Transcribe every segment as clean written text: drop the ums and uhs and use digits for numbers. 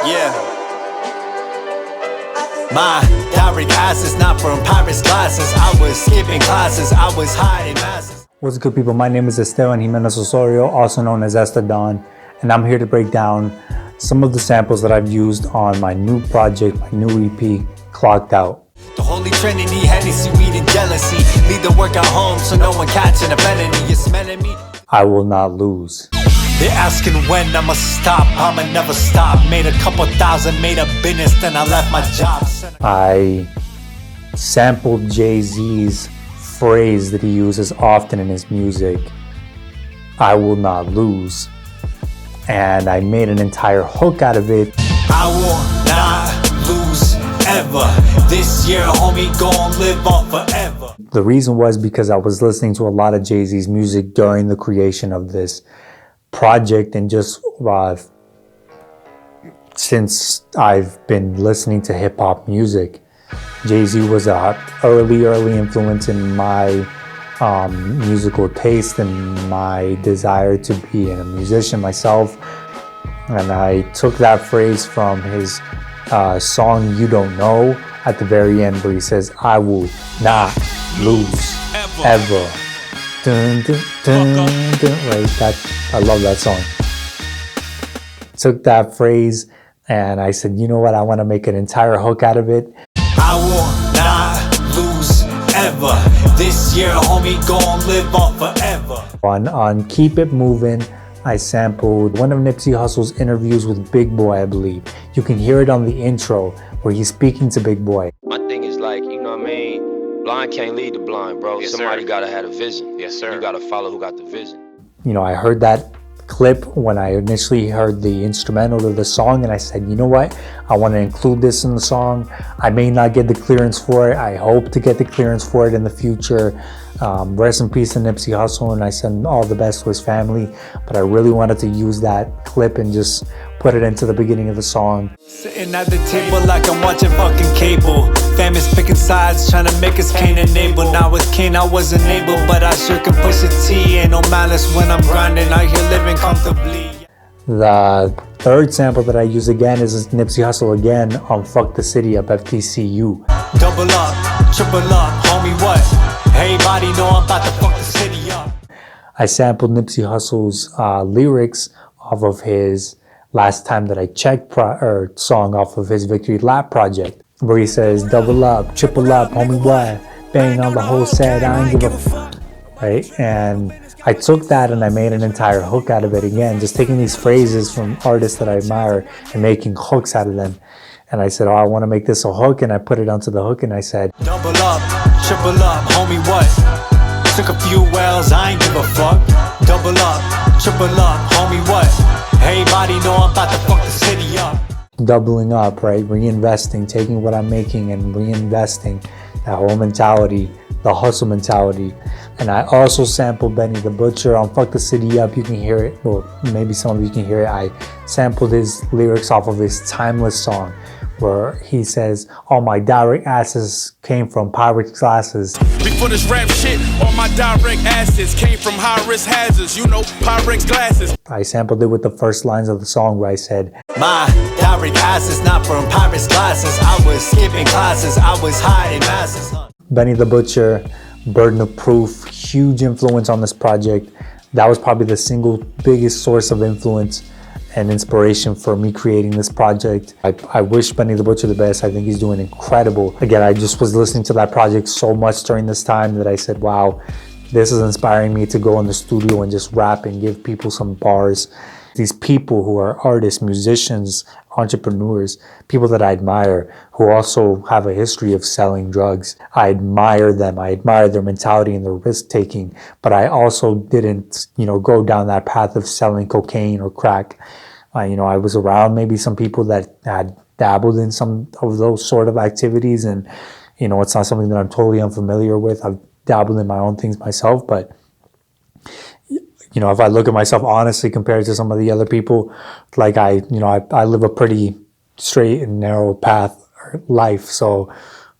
Yeah. My direct eyes is not from pirates' glasses. I was skipping classes, I was hiding masses. What's good, people? My name is Estedon Osorio, also known as Estedon, and I'm here to break down some of the samples that I've used on my new project, my new EP, Clocked Out. The Holy Trinity, Hennessy, weed, and jealousy. Leave the work at home so no one catching a felony. You're smelling me? I will not lose. They're asking when I'ma stop, I'ma never stop. Made a couple thousand, made a business, then I left my job. I sampled Jay-Z's phrase that he uses often in his music, I will not lose. And I made an entire hook out of it. I will not lose ever. This year, homie, gon' live on forever. The reason was because I was listening to a lot of Jay-Z's music during the creation of this project, and just since I've been listening to hip-hop music. Jay-Z was a early influence in my musical taste and my desire to be a musician myself. And I took that phrase from his song You Don't Know at the very end, where he says, I will not lose ever. Dun, dun, dun, dun. Right, I love that song. Took that phrase and I said, you know what, I want to make an entire hook out of it. I will not lose ever. This year, homie, gon' live on forever. On Keep It Movin', I sampled one of Nipsey Hussle's interviews with Big Boy, I believe. You can hear it on the intro where he's speaking to Big Boy. My thing is, like, you know what I mean? Blind can't lead the blind, bro. Yes, Somebody sir. gotta have a vision. Yes, sir. You gotta follow who got the vision. You know, I heard that clip when I initially heard the instrumental to the song, and I said, you know what, I want to include this in the song. I may not get the clearance for it. I hope to get the clearance for it in the future. Rest in peace to Nipsey Hussle, and I send all the best to his family, but I really wanted to use that clip and just put it into the beginning of the song. Sitting at the table like I'm watching fucking cable. Family's picking sides, trying to make us Cain and Abel. Now with Cain I wasn't able, but I sure can push a T. Ain't no malice when I'm grinding, out here living comfortably. The third sample that I use again is Nipsey Hussle again on Fuck the City Up, FTCU. Double up, triple up, homie what? Everybody know I'm about to fuck the city up. I sampled Nipsey Hussle's lyrics off of his Last Time That I Checked song off of his Victory Lap project, where he says, double up, triple up, homie what? Bang on the whole set, I ain't give a fuck. Right? And I took that and I made an entire hook out of it again, just taking these phrases from artists that I admire and making hooks out of them. And I said, oh, I want to make this a hook, and I put it onto the hook and I said, double up, triple up, homie what? Took a few wells, I ain't give a fuck. Double up, triple up, homie what? Everybody know I'm about to fuck the city up. doubling up, right? Reinvesting, taking what I'm making and reinvesting. That whole mentality, the hustle mentality. And I also sampled Benny the Butcher on Fuck the City Up. You can hear it, or maybe some of you can hear it. I sampled his lyrics off of his Timeless song, where he says, all my direct asses came from Pyrex glasses. Before this rap shit, all my direct asses came from high risk hazards, you know, Pyrex glasses. I sampled it with the first lines of the song where I said, my direct asses not from Pyrex glasses. I was skipping classes, I was hiding masses. Benny the Butcher, Burden of Proof, huge influence on this project. That was probably the single biggest source of influence and inspiration for me creating this project. I wish Benny the Butcher the best. I think he's doing incredible. Again, I just was listening to that project so much during this time that I said, wow, this is inspiring me to go in the studio and just rap and give people some bars. These people who are artists, musicians, entrepreneurs, people that I admire, who also have a history of selling drugs. I admire them. I admire their mentality and their risk taking, but I also didn't, go down that path of selling cocaine or crack. I was around maybe some people that had dabbled in some of those sort of activities, and, it's not something that I'm totally unfamiliar with. I've dabbled in my own things myself, but if I look at myself honestly compared to some of the other people, like I live a pretty straight and narrow path life. So,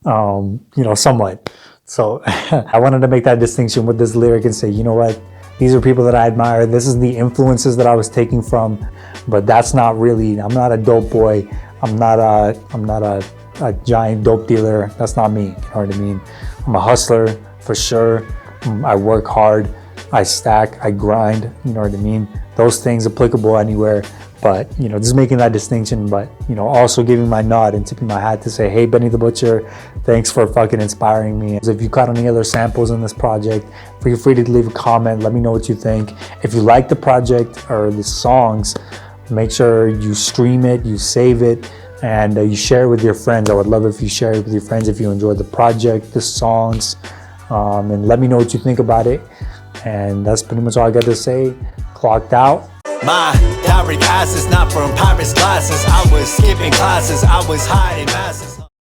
somewhat. So I wanted to make that distinction with this lyric and say, you know what? These are people that I admire. This is the influences that I was taking from. but that's not really, I'm not a dope boy. I'm not a giant dope dealer. That's not me, you know what I mean? I'm a hustler for sure. I work hard, I stack, I grind, you know what I mean? Those things applicable anywhere, but you know, just making that distinction, but you know, also giving my nod and tipping my hat to say, hey, Benny the Butcher, thanks for fucking inspiring me. If you caught any other samples in this project, feel free to leave a comment, let me know what you think. If you like the project or the songs, make sure you stream it, you save it, and you share it with your friends. I would love if you share it with your friends if you enjoyed the project, the songs, and let me know what you think about it. And that's pretty much all I got to say. Clocked out. My direct eyes is not from pirates' glasses. I was skipping classes, I was hiding masses.